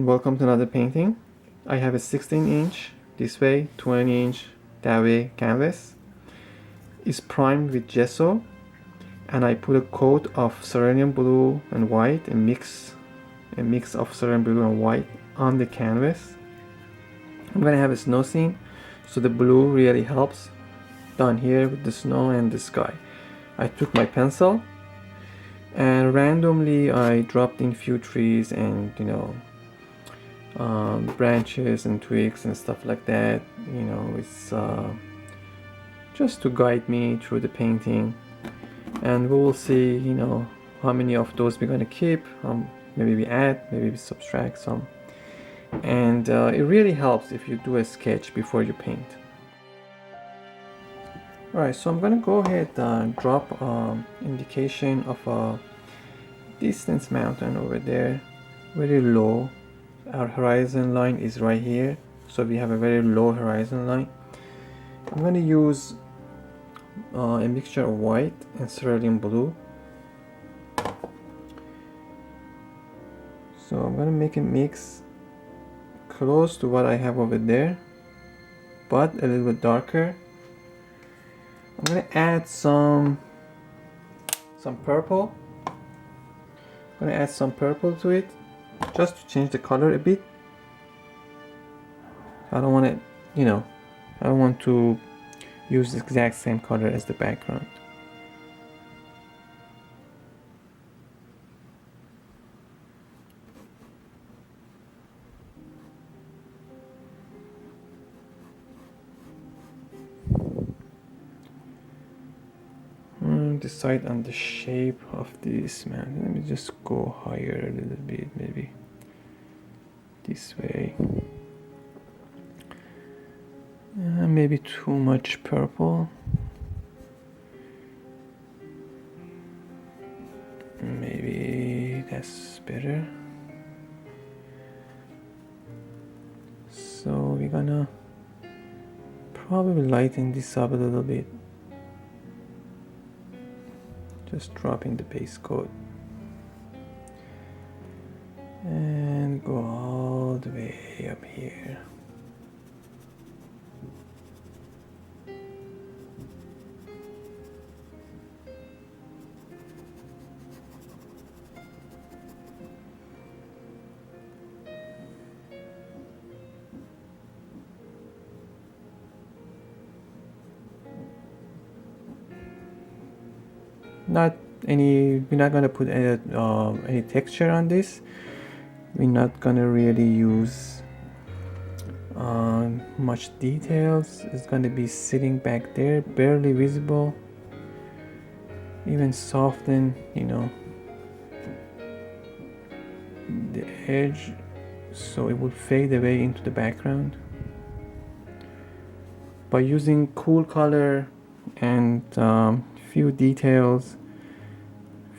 welcome to another painting. I have a 16-inch this way, 20-inch that way canvas. It's primed with gesso, and I put a coat of cerulean blue and white, a mix of cerulean blue and white on the canvas. I'm gonna have a snow scene, so the blue really helps down here with the snow and the sky. I took my pencil and randomly I dropped in few trees and branches and twigs and stuff like that. It's just to guide me through the painting, and we will see how many of those we're going to keep. Maybe we add, maybe we subtract some, and it really helps if you do a sketch before you paint. Alright, so I'm gonna go ahead and drop indication of a distance mountain over there, very low. Our horizon line is right here, so we have a very low horizon line. I'm gonna use a mixture of white and cerulean blue. So I'm gonna make a mix close to what I have over there, but a little bit darker. I'm gonna add some purple. I'm gonna add some purple to it, just to change the color a bit. I don't want it, I don't want to use the exact same color as the background. Decide on the shape of this mountain. Let me just go higher a little bit, maybe this way. Maybe too much purple. Maybe that's better. So we're gonna probably lighten this up a little bit. Just dropping the base coat and go all the way up here. We're not gonna put any texture on this. We're not gonna really use much details. It's gonna be sitting back there, barely visible. Even soften, the edge, so it will fade away into the background. By using cool color and few details,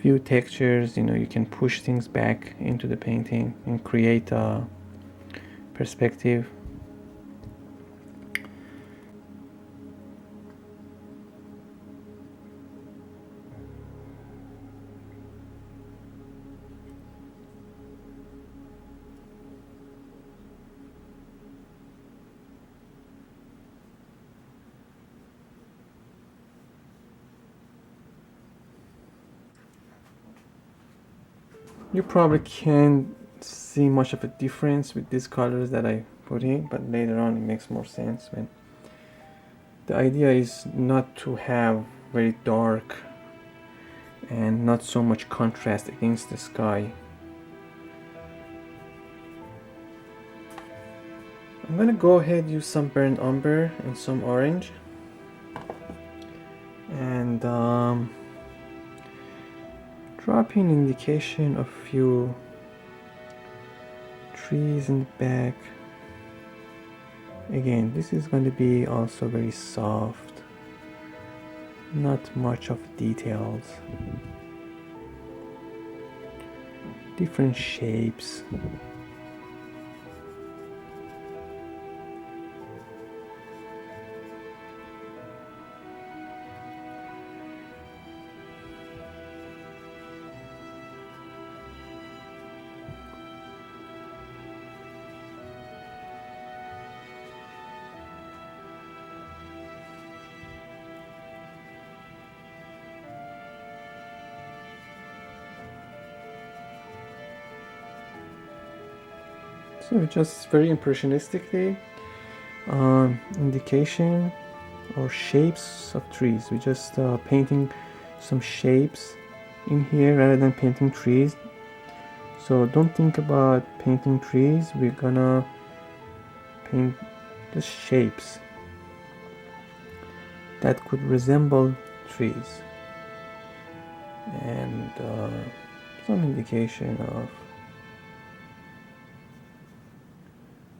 few textures, you can push things back into the painting and create a perspective. You probably can't see much of a difference with these colors that I put in, but later on it makes more sense. When the idea is not to have very dark and not so much contrast against the sky. I'm gonna go ahead and use some burnt umber and some orange, and drop in indication of few trees in the back. Again, this is going to be also very soft, not much of details, different shapes. So just very impressionistically indication or shapes of trees. We just painting some shapes in here rather than painting trees. So don't think about painting trees. We're gonna paint the shapes that could resemble trees, and some indication of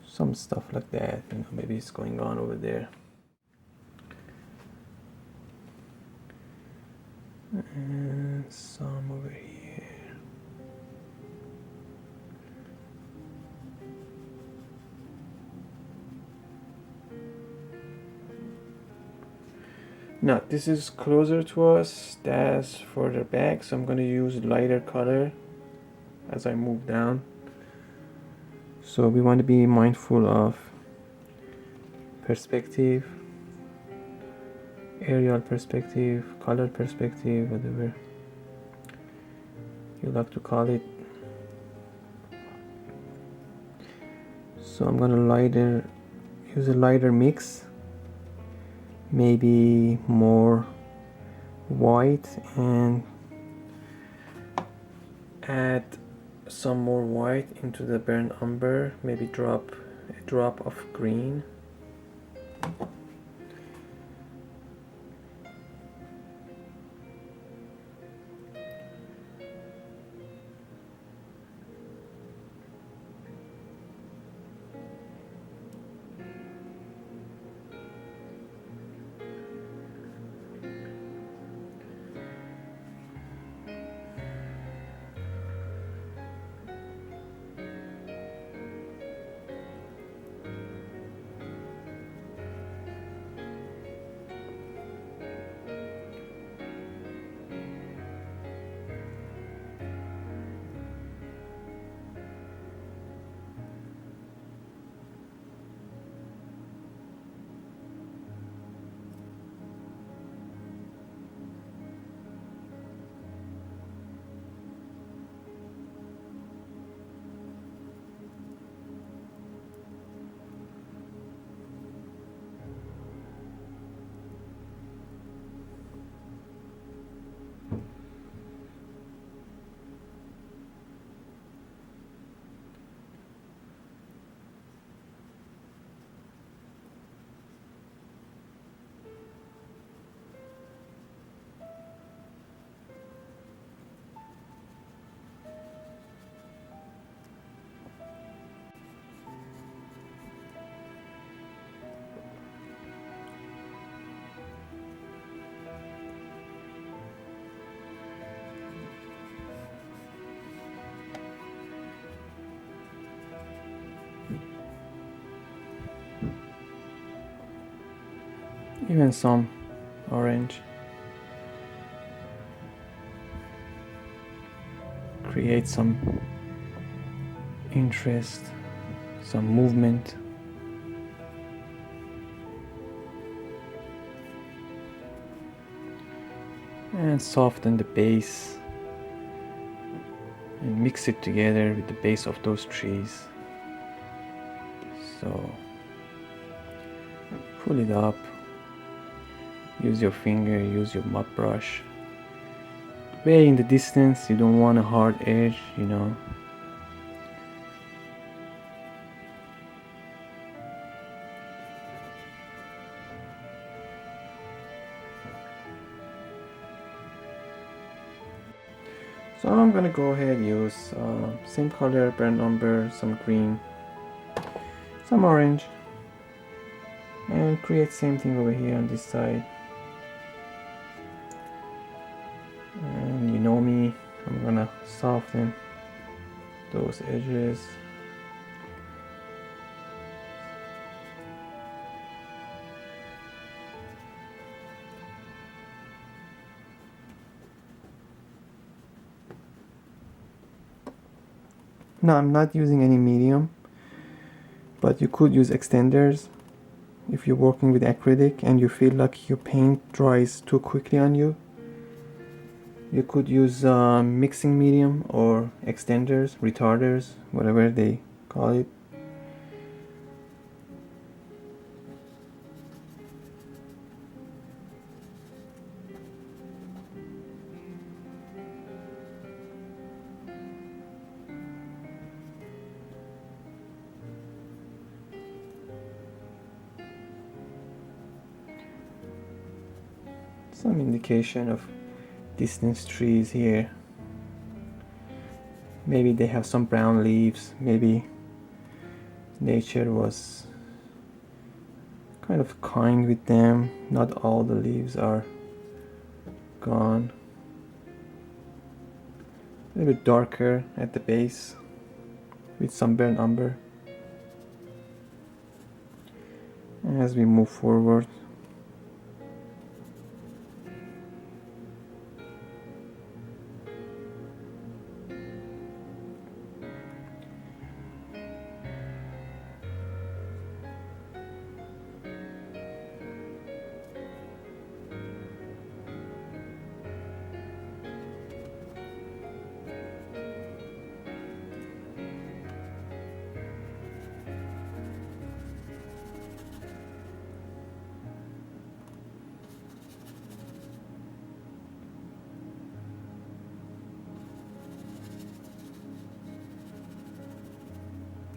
some stuff like that, you know, maybe it's going on over there. And some over here. Now this is closer to us, that's further back, so I'm going to use lighter color as I move down. So we want to be mindful of perspective, aerial perspective, color perspective, whatever you like to call it. So I'm going to use a lighter mix, maybe more white, and add some more white into the burnt umber, maybe drop a drop of green. Even some orange. Create some interest, some movement. And soften the base and mix it together with the base of those trees. So pull it up, use your finger, use your mop brush. Way in the distance, you don't want a hard edge, you know. So I'm gonna go ahead and use same color, burnt umber, some green, some orange, and create same thing over here on this side. And you know me, I'm gonna soften those edges. Now I'm not using any medium, but you could use extenders if you're working with acrylic and you feel like your paint dries too quickly on you. You could use mixing medium or extenders, retarders, whatever they call it. Some indication of distant trees here. Maybe they have some brown leaves. Maybe nature was kind of kind with them. Not all the leaves are gone. A little bit darker at the base with some burnt umber. As we move forward,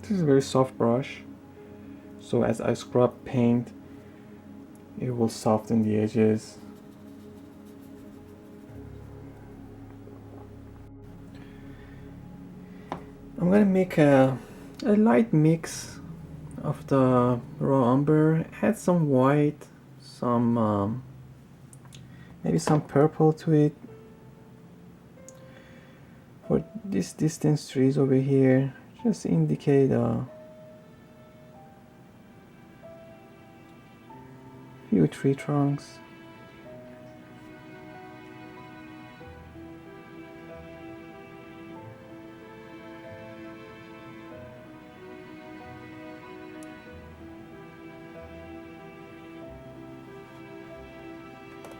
this is a very soft brush, so as I scrub paint, it will soften the edges. I'm gonna make a light mix of the raw umber, add some white, some maybe some purple to it. For this distance trees over here, just indicate a few tree trunks.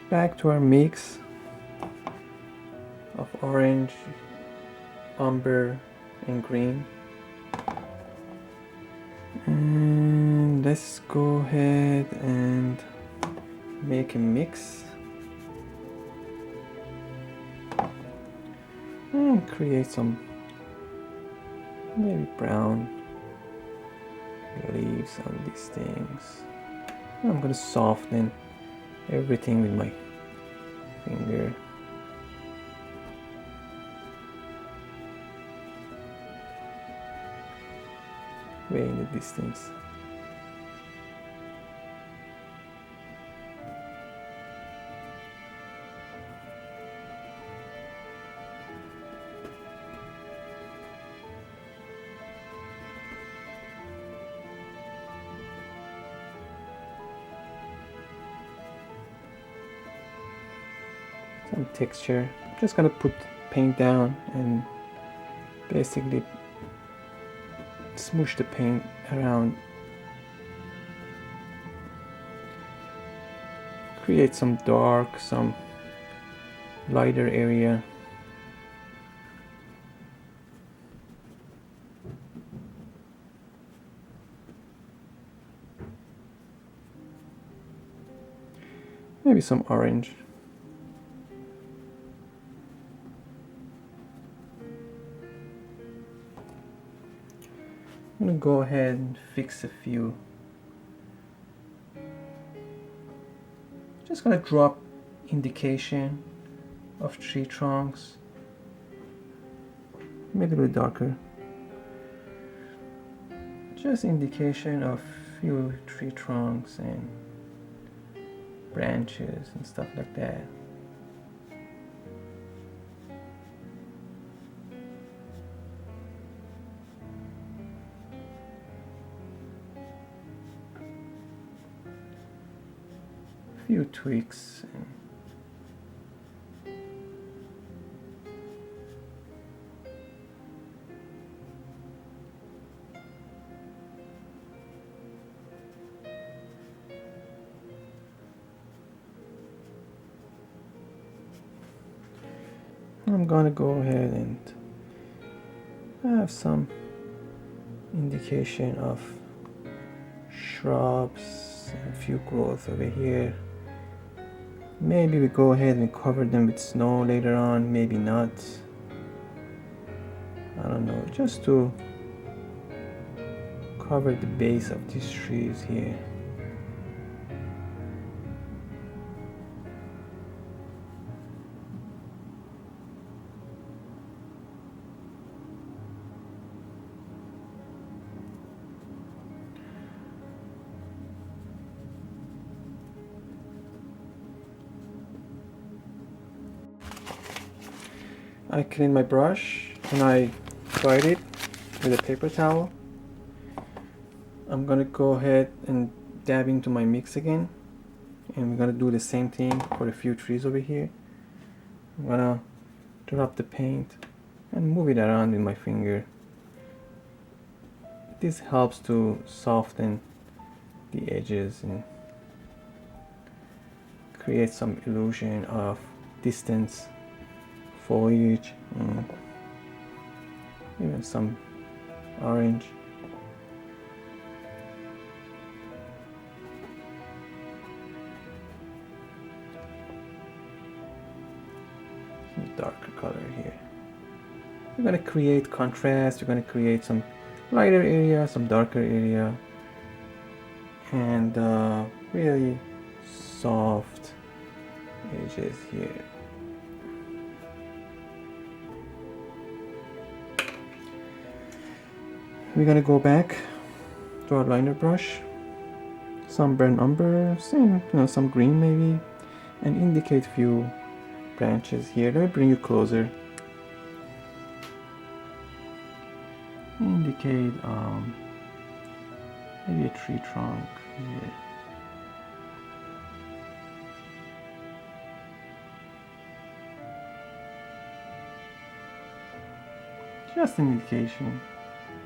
Back to our mix of orange, umber, and green. And let's go ahead and make a mix and create some maybe brown leaves on these things. I'm gonna soften everything with my finger. Way in the distance. Some texture. I'm just gonna put paint down and basically smoosh the paint around. Create some dark, some lighter area. Maybe some orange. I'm gonna go ahead and fix a few. Just gonna drop indication of tree trunks. Maybe a little darker. Just indication of few tree trunks and branches and stuff like that. Few tweaks. I'm gonna go ahead and have some indication of shrubs and a few growth over here. Maybe we go ahead and cover them with snow later on, maybe not. I don't know, just to cover the base of these trees here. I clean my brush and I dried it with a paper towel. I'm gonna go ahead and dab into my mix again, and we're gonna do the same thing for a few trees over here. I'm gonna drop the paint and move it around with my finger. This helps to soften the edges and create some illusion of distance, foliage, and even some orange. Some darker color here. We're going to create contrast, we're going to create some lighter area, some darker area, and really soft edges here. We're gonna go back to our liner brush, some burnt umber, some green maybe, and indicate few branches here. Let me bring you closer. Indicate maybe a tree trunk here. Just an indication.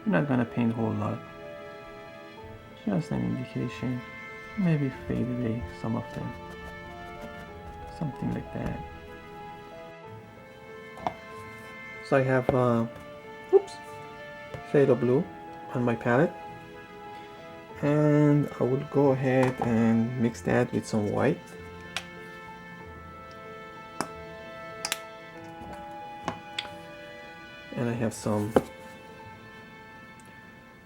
I'm not gonna paint a whole lot. Just an indication. Maybe fade away some of them. Something like that. So I have phthalo blue on my palette, and I will go ahead and mix that with some white. And I have some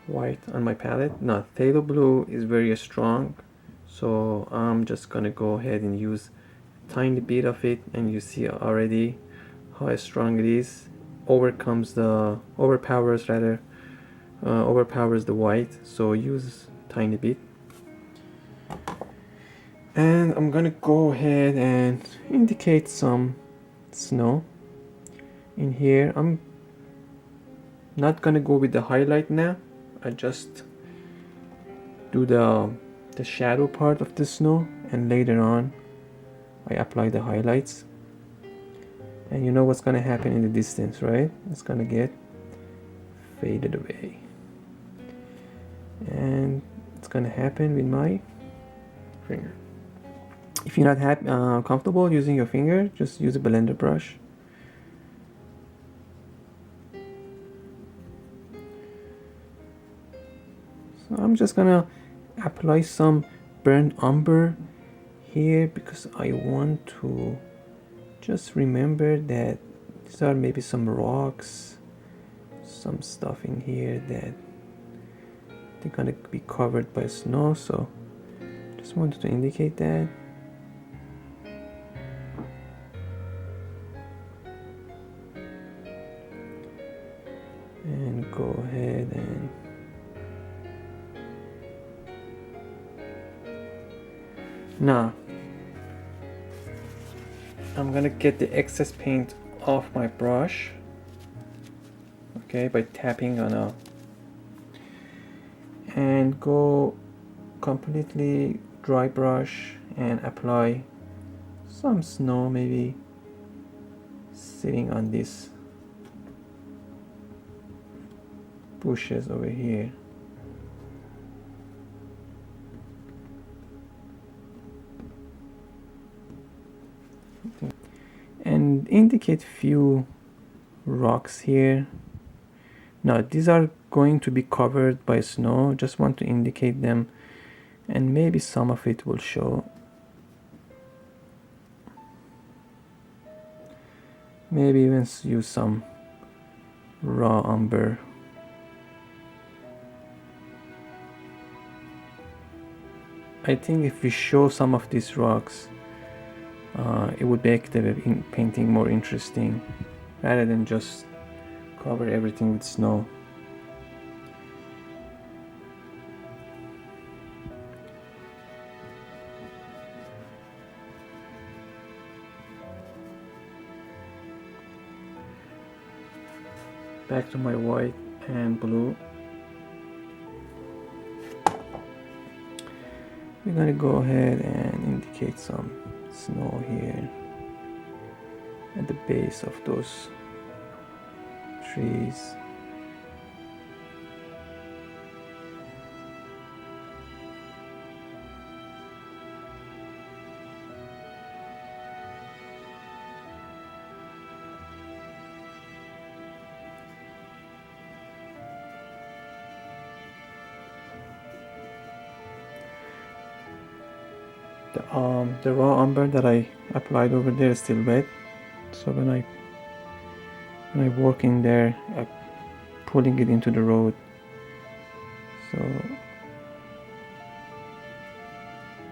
white on my palette. Now phthalo blue is very strong, so I'm just gonna go ahead and use a tiny bit of it, and you see already how strong it is. Overpowers the white, so use tiny bit. And I'm gonna go ahead and indicate some snow in here. I'm not gonna go with the highlight now. I just do the shadow part of the snow, and later on I apply the highlights. And you know what's gonna happen in the distance, right? It's gonna get faded away. And it's gonna happen with my finger. If you're not comfortable using your finger, just use a blender brush. So I'm just gonna apply some burnt umber here because I want to just remember that these are maybe some rocks, some stuff in here that they're gonna be covered by snow, so just wanted to indicate that. And go ahead and now I'm gonna get the excess paint off my brush, okay, by tapping on a, and go completely dry brush and apply some snow, maybe sitting on these bushes over here. And indicate few rocks here. Now these are going to be covered by snow, just want to indicate them, and maybe some of it will show. Maybe even use some raw umber. I think if we show some of these rocks, it would make the painting more interesting rather than just cover everything with snow. back to my white and blue. We're gonna go ahead and indicate some snow here at the base of those trees. The raw umber that I applied over there is still wet, so when I work in there, I'm pulling it into the road, so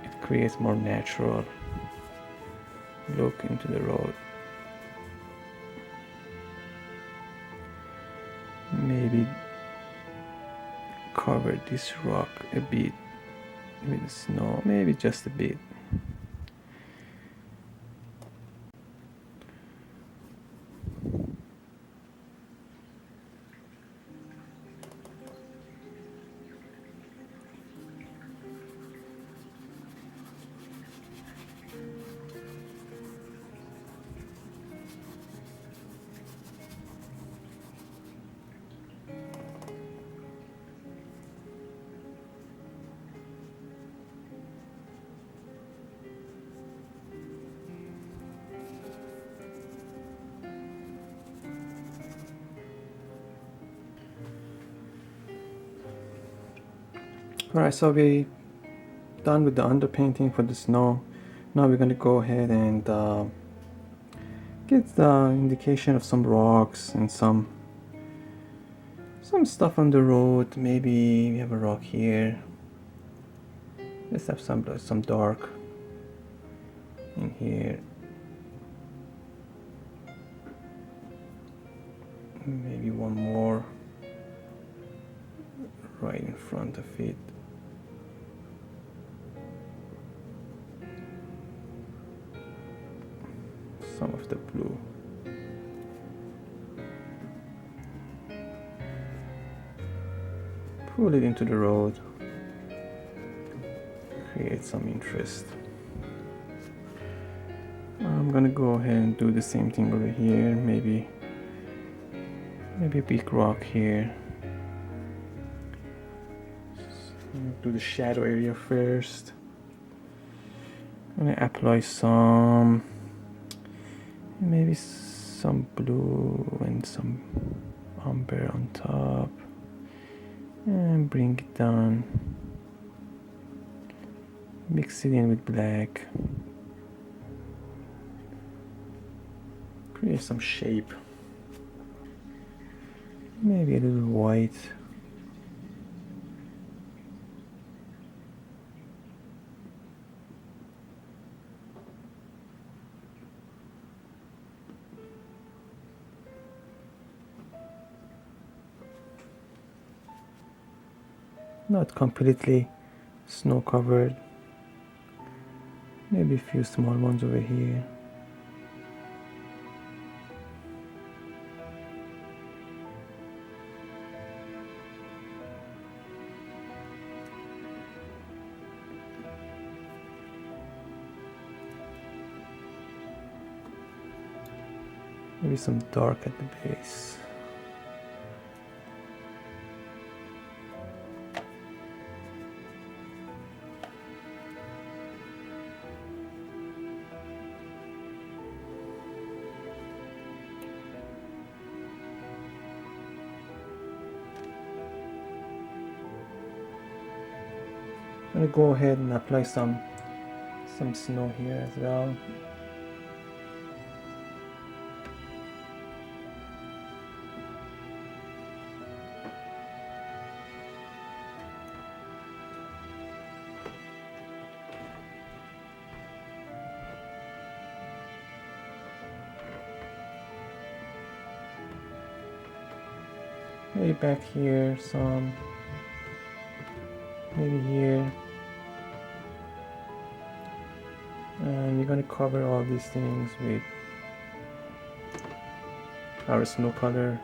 it creates more natural look into the road. Maybe cover this rock a bit with snow, maybe just a bit. Alright, so we done with the underpainting for the snow. Now we're going to go ahead and get the indication of some rocks and some stuff on the road. Maybe we have a rock here. Let's have some dark in here. Maybe one more right in front of it. Some of the blue. Pull it into the road. Create some interest. I'm gonna go ahead and do the same thing over here. Maybe a big rock here. Do the shadow area first. I'm gonna apply maybe some blue and some umber on top, and bring it down. Mix it in with black. Create some shape. Maybe a little white. Not completely snow covered. Maybe a few small ones over here. Maybe some dark at the base. I'm gonna go ahead and apply some snow here as well. Maybe back here some, maybe here. And we're going to cover all these things with our snow color.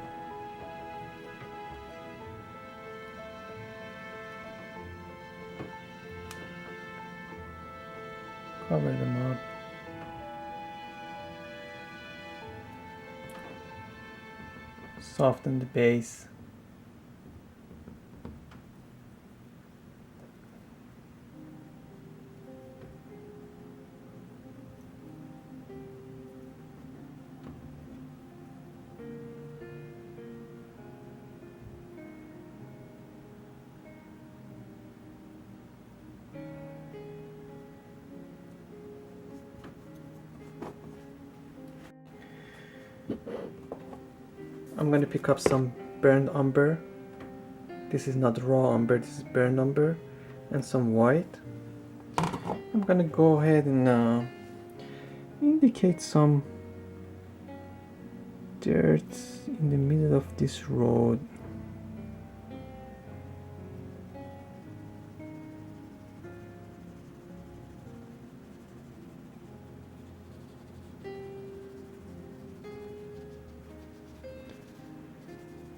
Cover them up. Soften the base. I'm going to pick up some burnt umber. This is not raw umber, this is burnt umber, and some white. I'm going to go ahead and indicate some dirt in the middle of this road.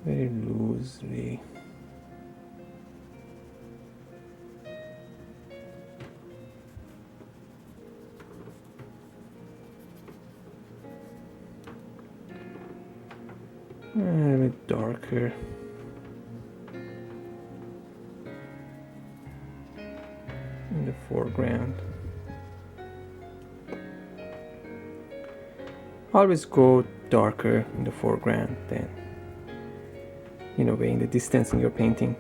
Very loosely. And a bit darker. In the foreground. Always go darker in the foreground than, in a way, in the distance in your painting.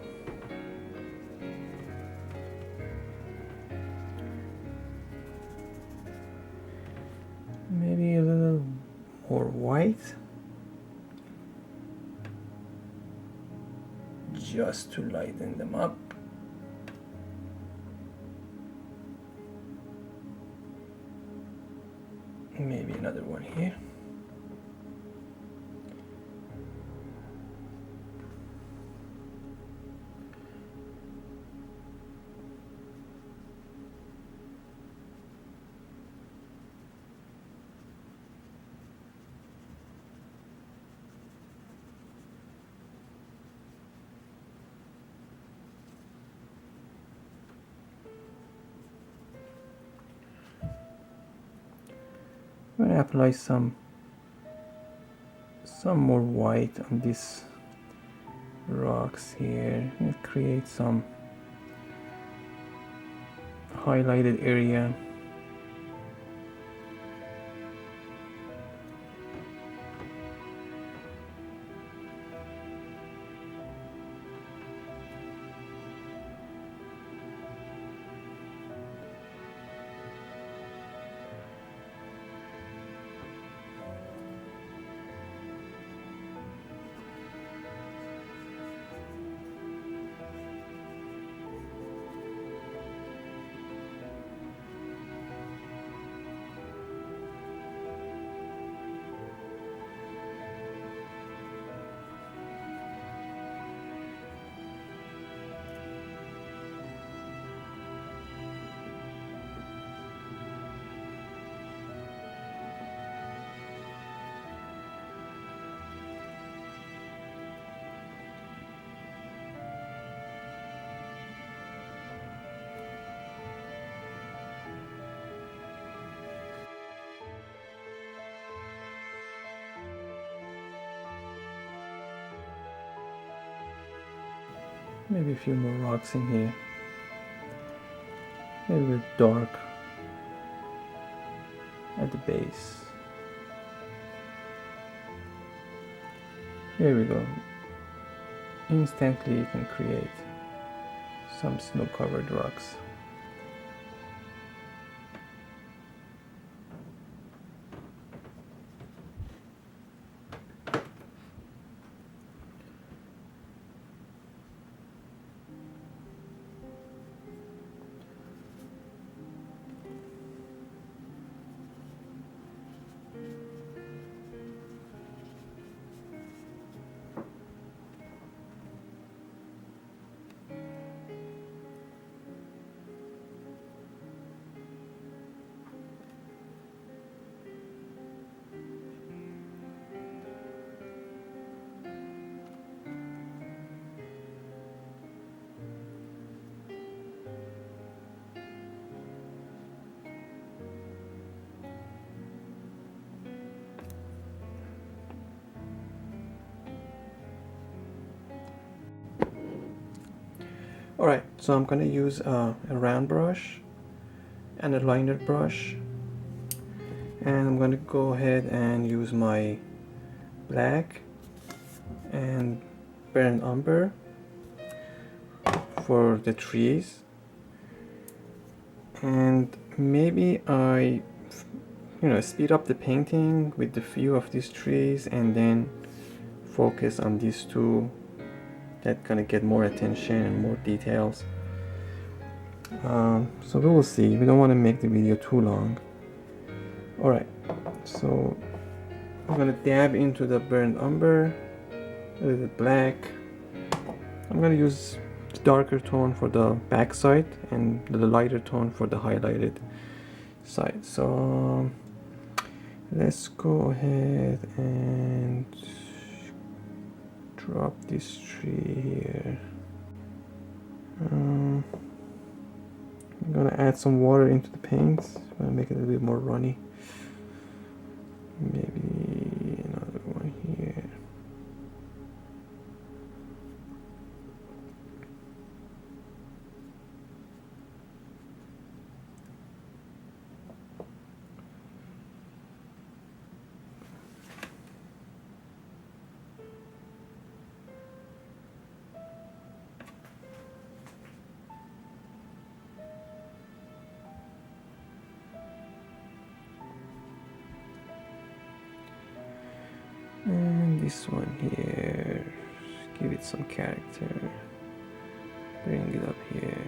Maybe a little more white, just to lighten them up. Maybe another one here. I'm going to apply some more white on these rocks here and create some highlighted area. Maybe a few more rocks in here. Maybe a bit dark at the base. Here we go. Instantly you can create some snow-covered rocks. Alright, so I'm gonna use a round brush and a liner brush, and I'm gonna go ahead and use my black and burnt umber for the trees, and maybe I speed up the painting with the few of these trees and then focus on these two that gonna get more attention and more details. So we will see. We don't want to make the video too long. Alright, so I'm gonna dab into the burnt umber, a little bit black. I'm gonna use the darker tone for the back side and the lighter tone for the highlighted side. So let's go ahead and drop this tree here. I'm gonna add some water into the paint. I'm gonna make it a little bit more runny. Maybe another one here. And this one here, give it some character, bring it up here.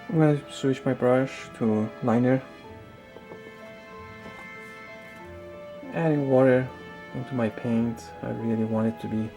I'm going to switch my brush to liner, adding water into my paint. I really want it to be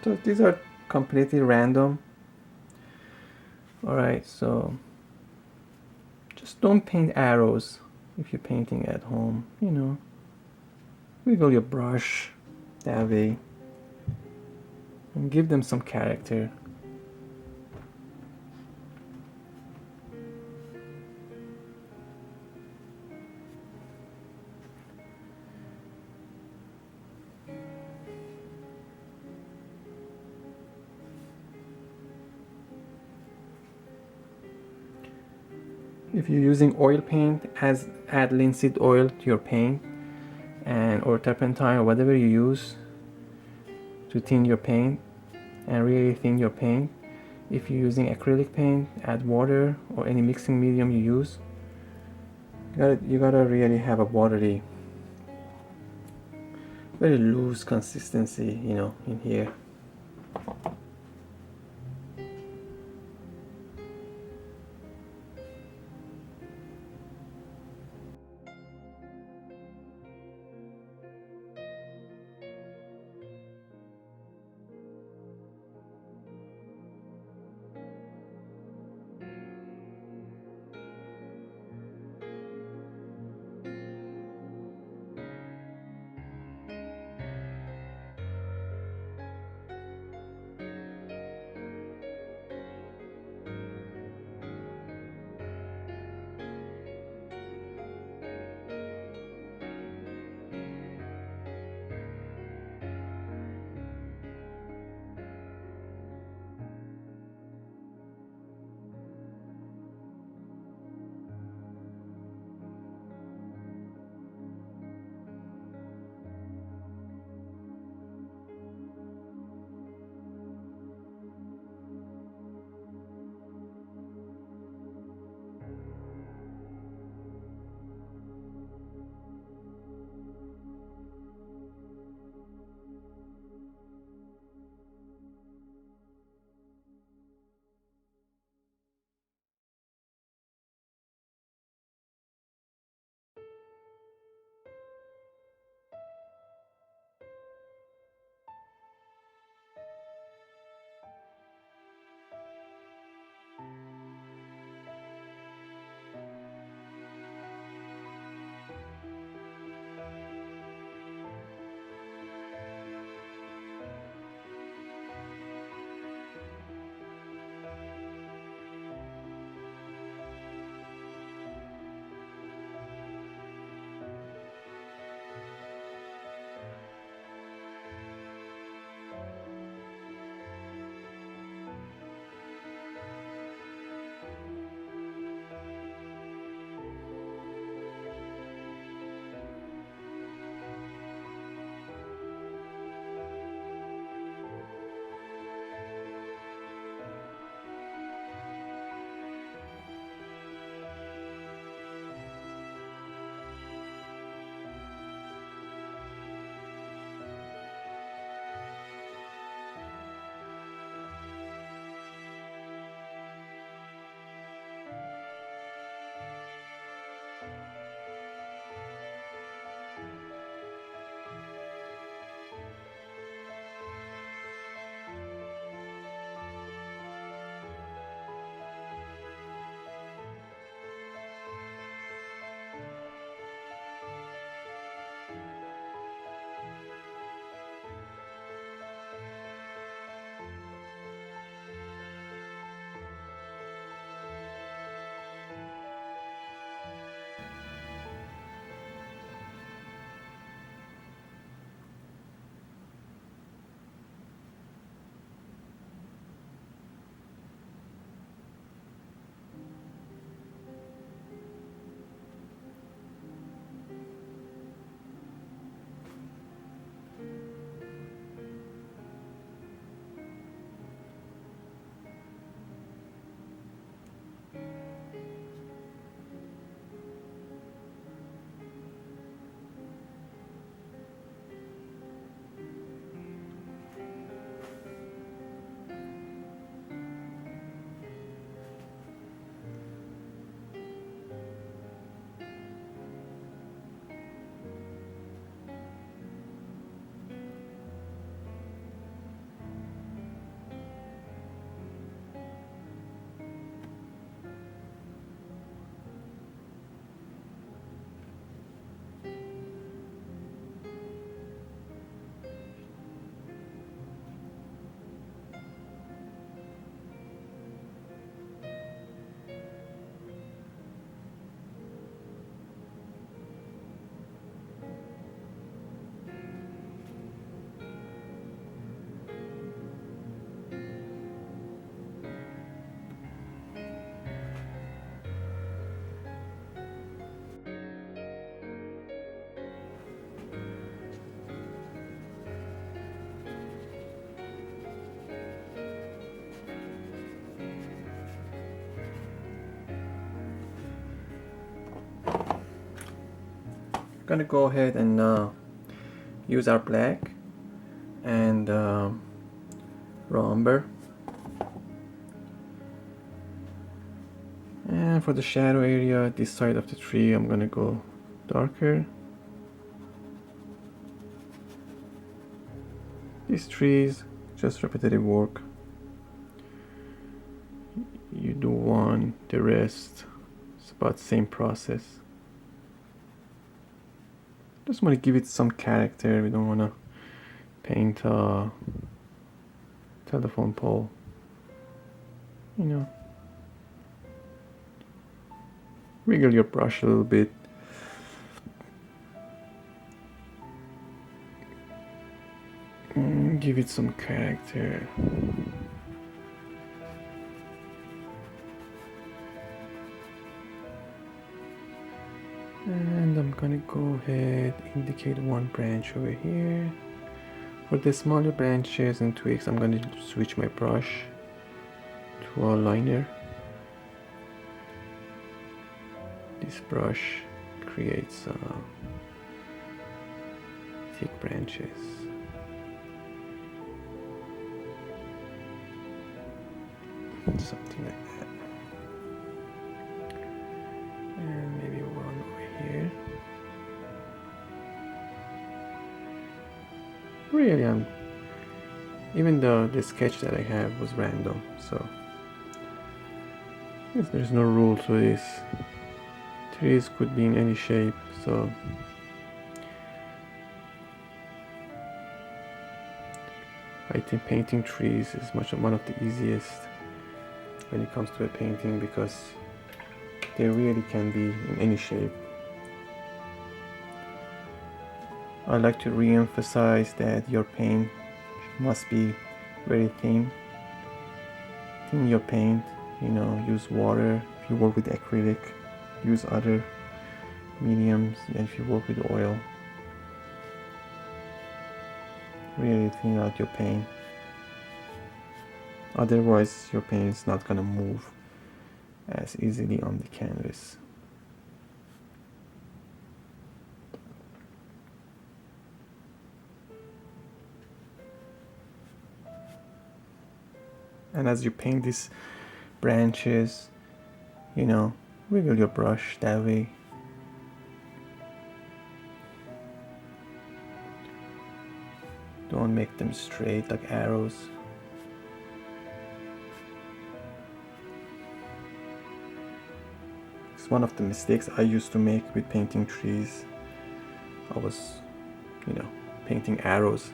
so these are completely random. Alright, so just don't paint arrows if you're painting at home, wiggle your brush that way and give them some character. If you're using oil paint, add linseed oil to your paint, or turpentine or whatever you use to thin your paint and really thin your paint. If you're using acrylic paint, add water or any mixing medium you use. You gotta really have a watery, very loose consistency, in here. Gonna go ahead and use our black and raw umber. And for the shadow area, this side of the tree, I'm gonna go darker. These trees, just repetitive work. You do one, the rest. It's about the same process. Just want to give it some character. We don't want to paint a telephone pole. You know. Wiggle your brush a little bit. And give it some character. And I'm gonna go ahead, indicate one branch over here. For the smaller branches and twigs, I'm gonna switch my brush to a liner. This brush creates thick branches. Something like that. And maybe one over here. Really, even though the sketch that I have was random, so there's no rule to this. Trees could be in any shape, so I think painting trees is one of the easiest when it comes to a painting, because they really can be in any shape. I like to re-emphasize that your paint must be very thin. Thin your paint, use water. If you work with acrylic, use other mediums. And if you work with oil, really thin out your paint. Otherwise, your paint is not gonna move as easily on the canvas. And as you paint these branches, wiggle your brush that way. Don't make them straight like arrows. It's one of the mistakes I used to make with painting trees. I was, painting arrows.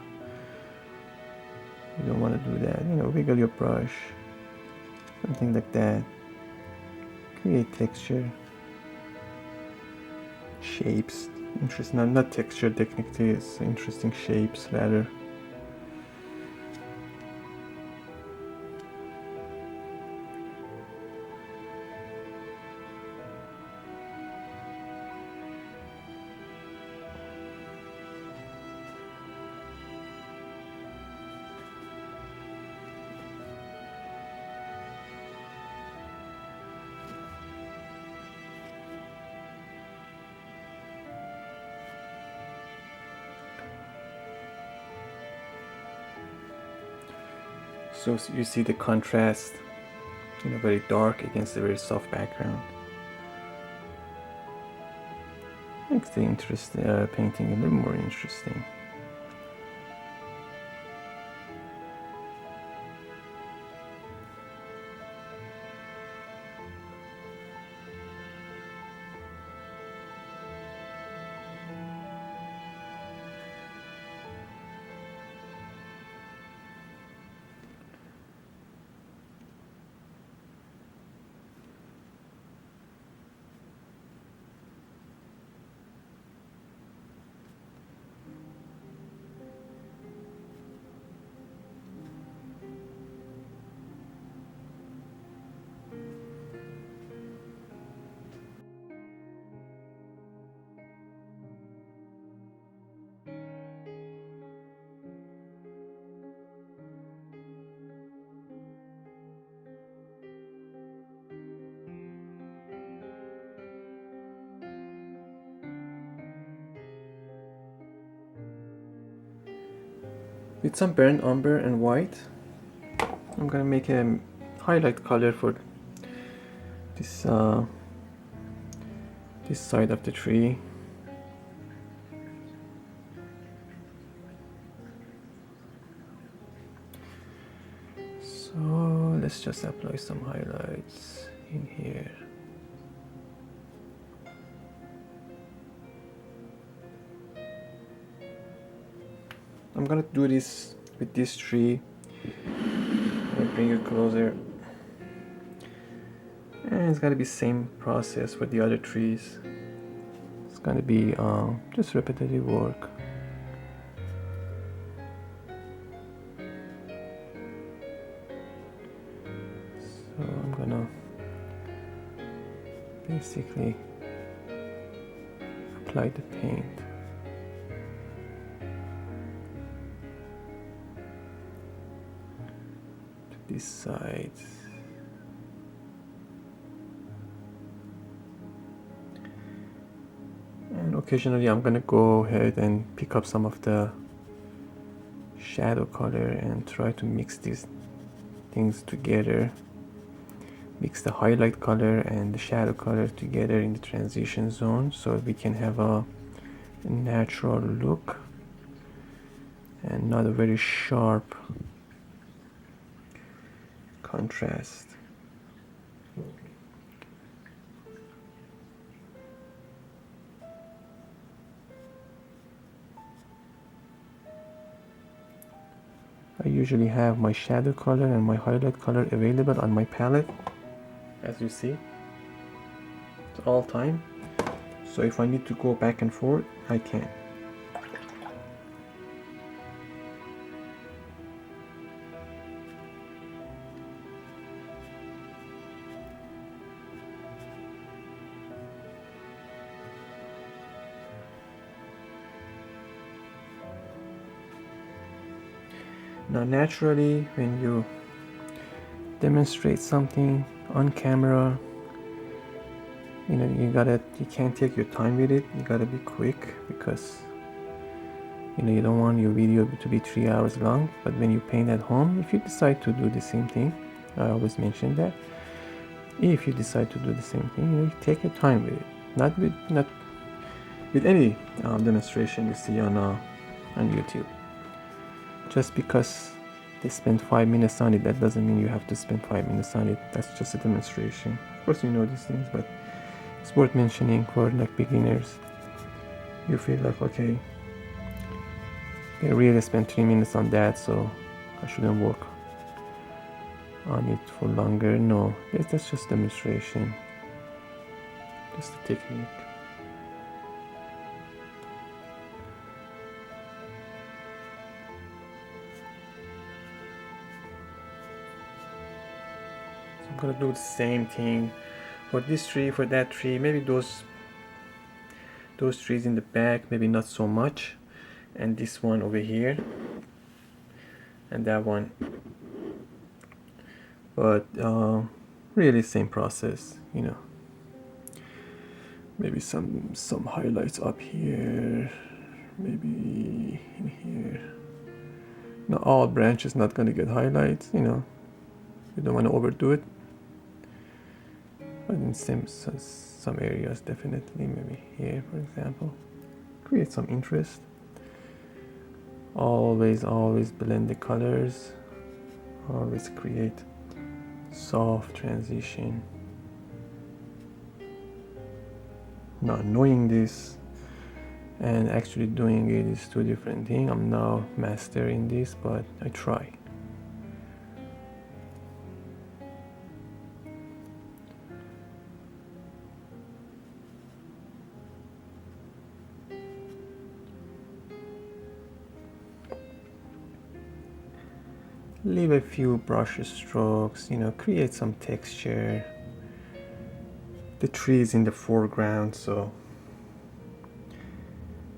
You don't want to do that. Wiggle your brush, something like that. Create texture, shapes. Interesting, not texture technically, it's interesting shapes rather. So you see the contrast, very dark against a very soft background. Makes the painting a little more interesting. With some burnt umber and white, I'm gonna make a highlight color for this this side of the tree. So let's just apply some highlights in here. I'm gonna do this with this tree. I'll bring it closer. And it's gonna be same process for the other trees. It's gonna be just repetitive work. So I'm gonna basically apply the paint. To this side. And occasionally I'm gonna go ahead and pick up some of the shadow color and try to mix these things together. Mix the highlight color and the shadow color together in the transition zone so we can have a natural look and not a very sharp contrast. I usually have my shadow color and my highlight color available on my palette, as you see, at all time. So if I need to go back and forth, I can. Now naturally, when you demonstrate something on camera, you can't take your time with it. You gotta be quick because you don't want your video to be 3 hours long. But when you paint at home, if you decide to do the same thing, I always mention that if you decide to do the same thing, you take your time with it. Not with any demonstration you see on YouTube. Just because they spend 5 minutes on it, that doesn't mean you have to spend 5 minutes on it. That's just a demonstration. Of course, you know these things, but it's worth mentioning for like beginners. You feel like, okay, they really spent 3 minutes on that, so I shouldn't work on it for longer. No, that's just demonstration, just a technique. I'm gonna do the same thing for this tree, for that tree. Maybe those trees in the back, maybe not so much, and this one over here, and that one. But really same process, Maybe some highlights up here, maybe in here. Not all branches not gonna get highlights, You don't want to overdo it. But in some areas, definitely, maybe here, for example, create some interest. Always blend the colors. Always create soft transition. Not knowing this and actually doing it is two different things. I'm now mastering this, but I try. Leave a few brush strokes, create some texture. The tree is in the foreground, so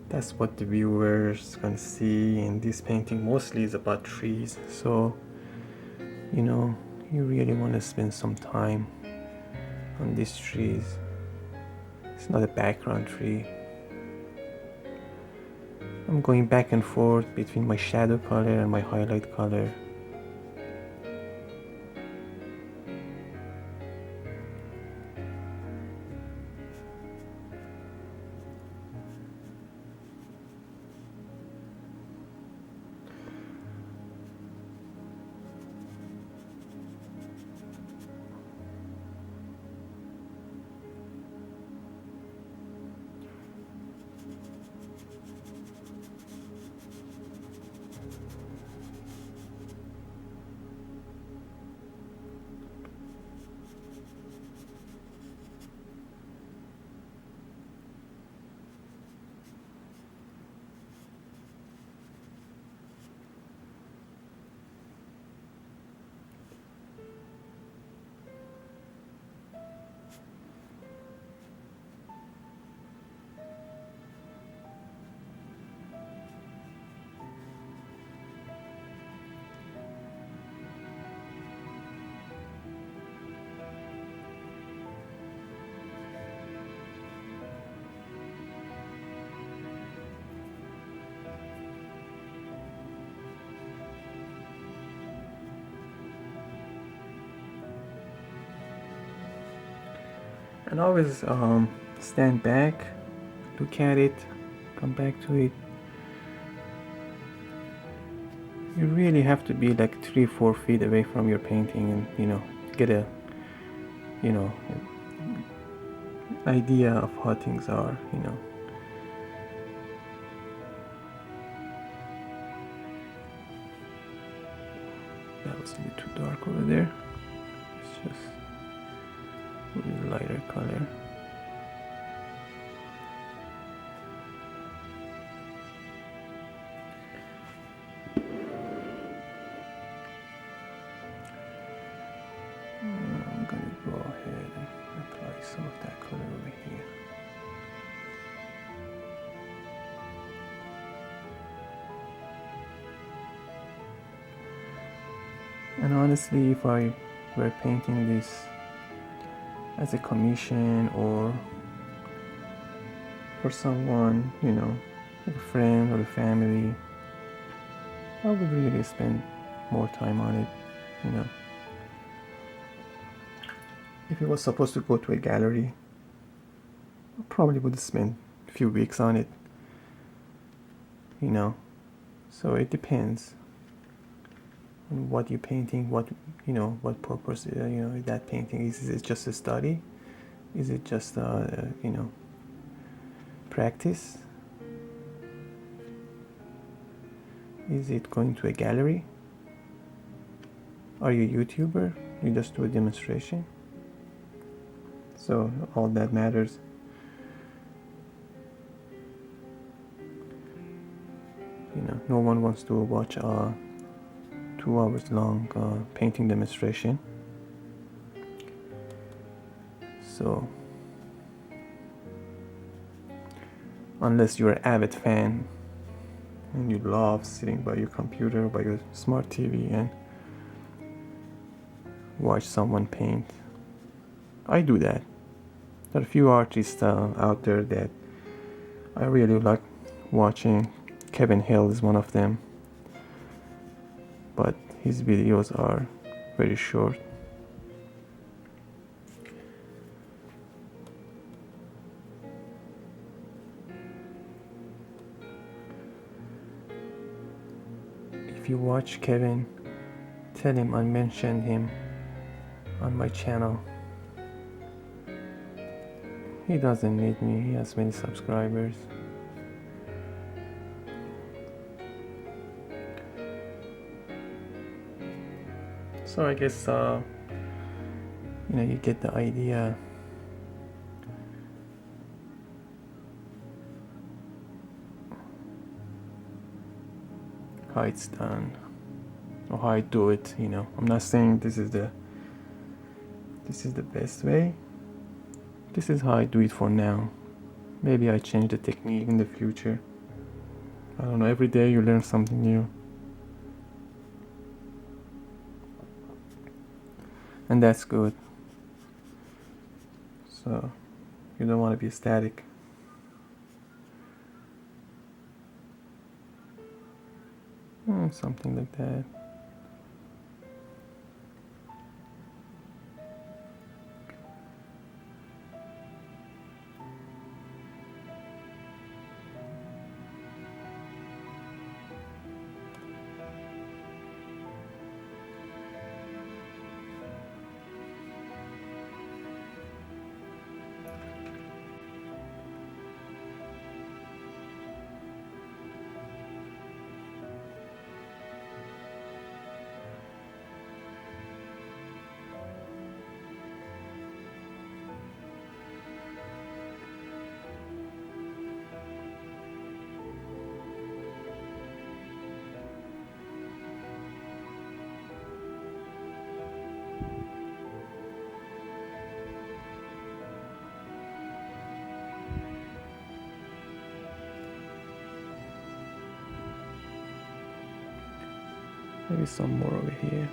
that's what the viewers can see. And this painting mostly is about trees, so you really want to spend some time on these trees. It's not a background tree. I'm going back and forth between my shadow color and my highlight color. And always stand back, look at it, come back to it. You really have to be like 3-4 feet away from your painting, and get a idea of how things are. That was a little too dark over there. It's just a little lighter color. I'm gonna go ahead and apply some of that color over here. And honestly, if I were painting this as a commission or for someone, like a friend or a family, I would really spend more time on it, If it was supposed to go to a gallery, I probably would spend a few weeks on it, So it depends on what you're painting, what purpose, that painting is. Is it just a study? Is it just, practice? Is it going to a gallery? Are you a YouTuber? You just do a demonstration? So all that matters. No one wants to watch a 2 hours long painting demonstration. So unless you're an avid fan and you love sitting by your computer, by your smart TV and watch someone paint. I do that. There are a few artists out there that I really like watching. Kevin Hill is one of them, but his videos are very short. If you watch Kevin, tell him I mentioned him on my channel. He doesn't need me, he has many subscribers. So I guess you get the idea. How it's done or how I do it. I'm not saying this is the best way. This is how I do it for now. Maybe I change the technique in the future. I don't know, every day you learn something new. And that's good. So you don't want to be static. Something like that. Maybe some more over here.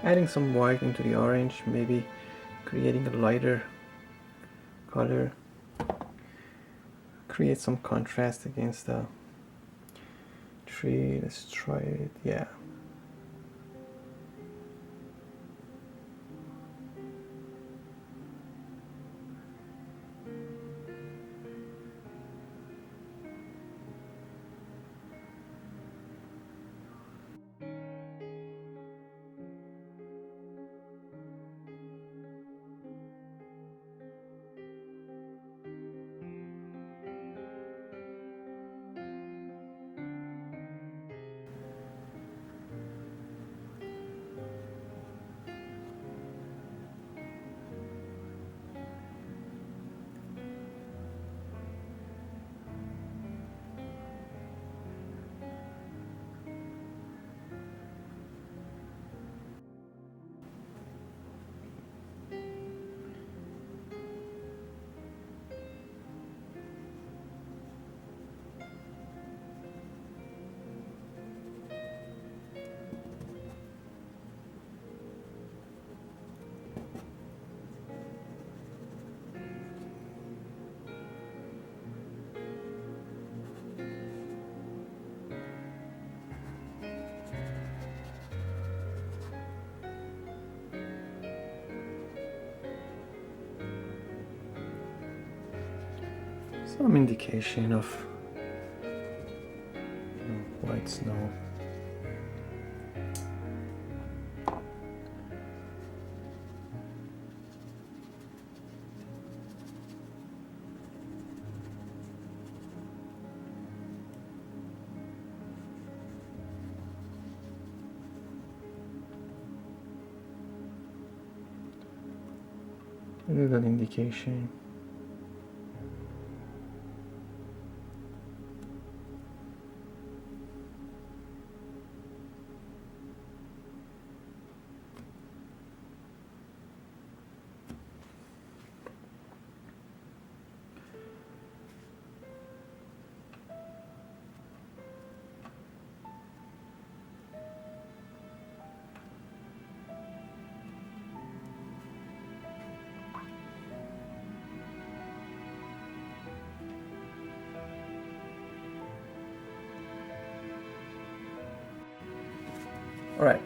Adding some white into the orange, maybe creating a lighter color, create some contrast against the tree. Let's try it. Yeah. Some indication of white snow. A little indication. Alright,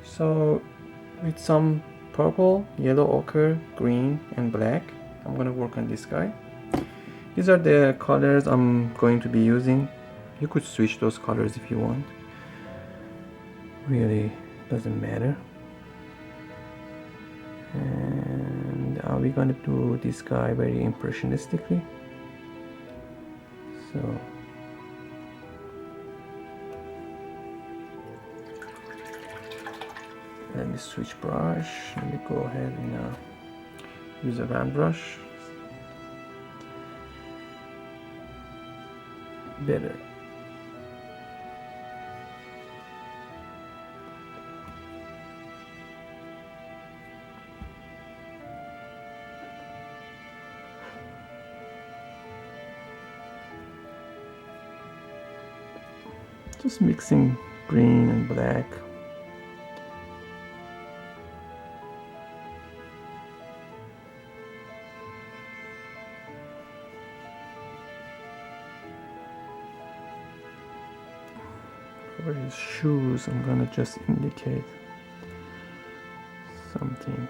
so with some purple, yellow ochre, green and black, I'm gonna work on this guy. These are the colors I'm going to be using. You could switch those colors if you want. Really doesn't matter. And we're gonna do this guy very impressionistically. So let me switch brush. Let me go ahead and use a round brush. Better. Just mixing green and black. For his shoes, I'm gonna just indicate something.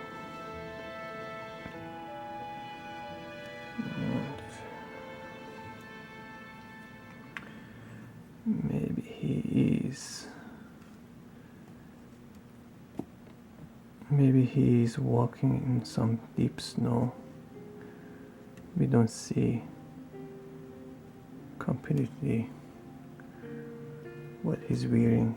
Maybe he is walking in some deep snow. We don't see completely what he's wearing.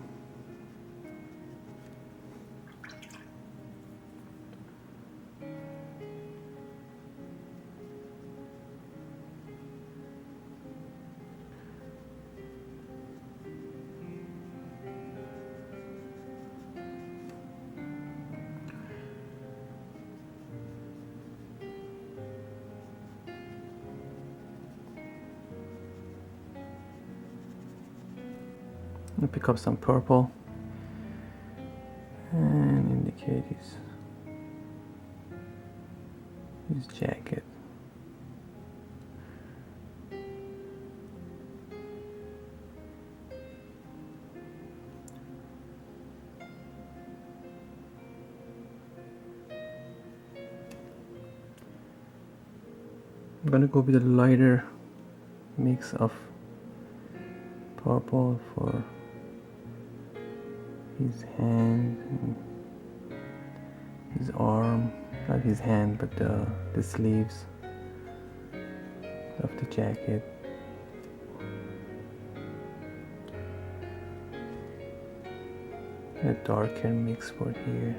I'm gonna pick up some purple and indicate his jacket. I'm gonna go with a lighter mix of purple for his hand and his arm, not his hand but the sleeves of the jacket. A darker mix for here.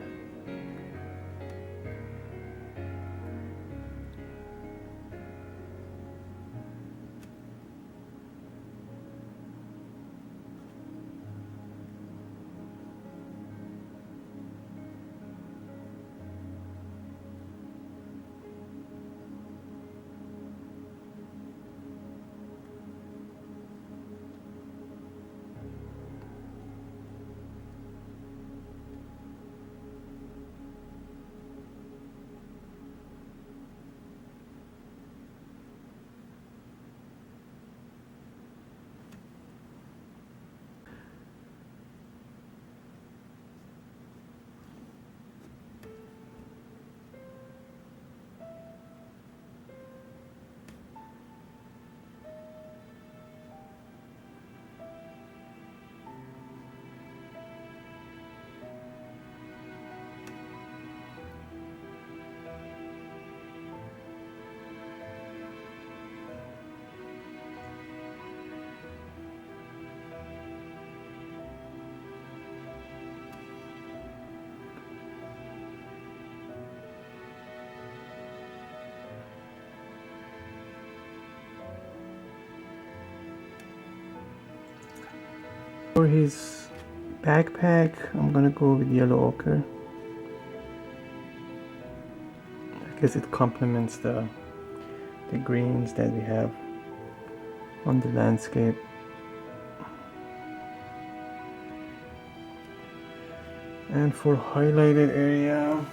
For his backpack, I'm gonna go with yellow ochre. I guess it complements the greens that we have on the landscape. And for highlighted area,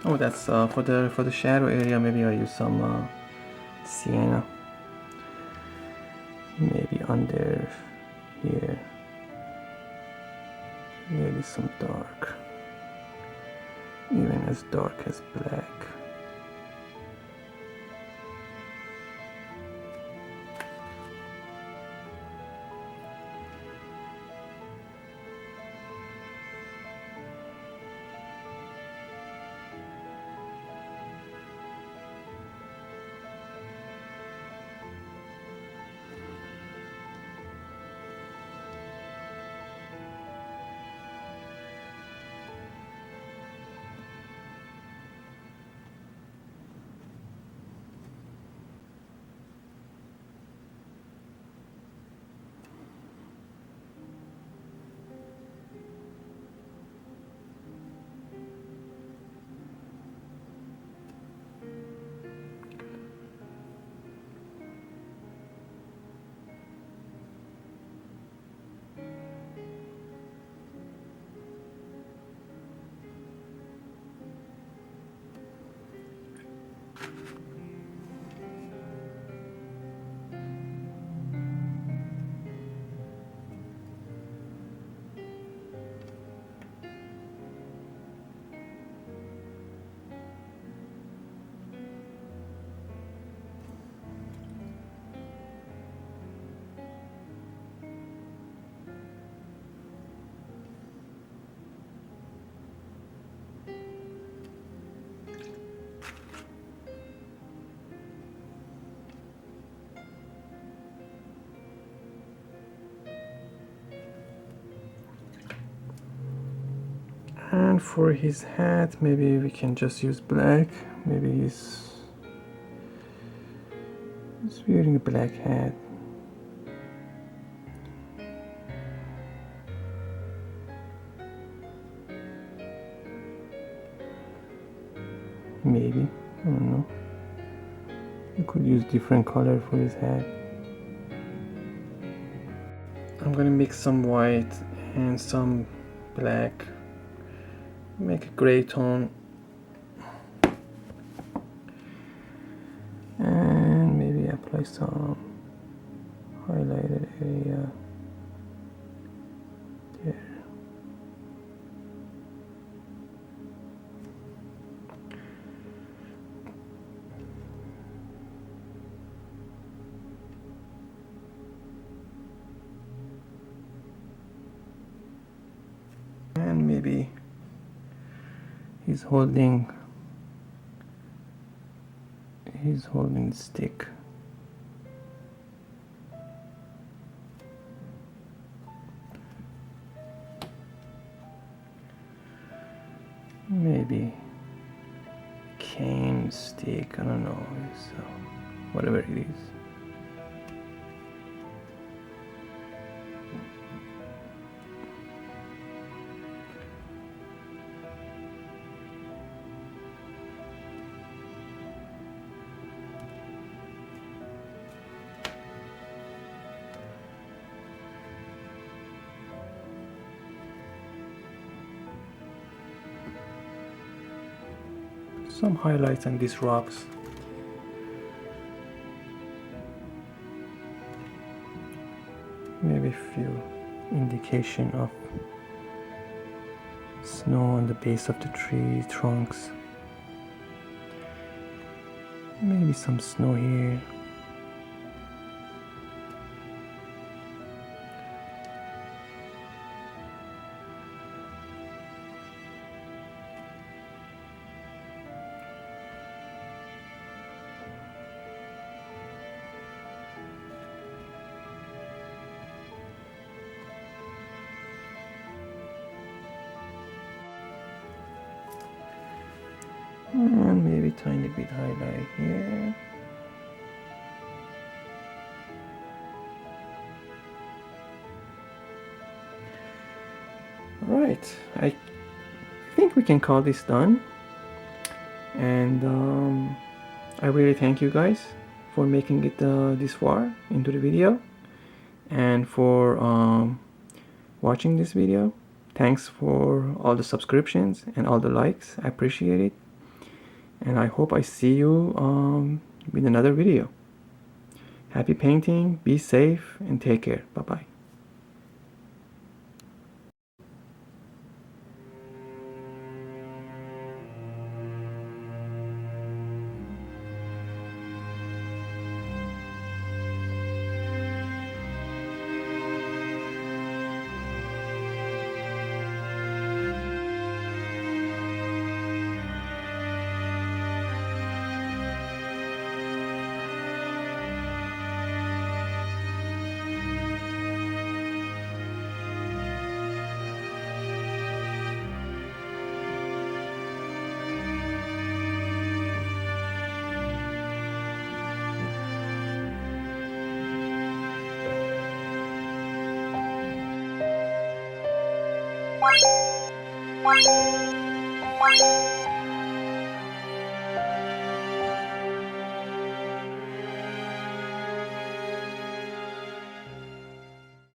oh, that's for the shadow area. Maybe I use some sienna. Maybe under here. Maybe some dark, even as dark as black. And for his hat, maybe we can just use black. Maybe he's wearing a black hat. Maybe, I don't know. You could use different color for his hat. I'm gonna mix some white and some black. Make a gray tone. And maybe apply some highlighted area there. And maybe he's holding the stick. Maybe cane stick, I don't know, so whatever it is. Some highlights on these rocks. Maybe a few indication of snow on the base of the tree trunks. Maybe some snow here. And maybe tiny bit highlight here. Right, I think we can call this done. And I really thank you guys for making it this far into the video and for watching this video. Thanks for all the subscriptions and all the likes. I appreciate it. And I hope I see you with another video. Happy painting, be safe, and take care. Bye-bye. Bye.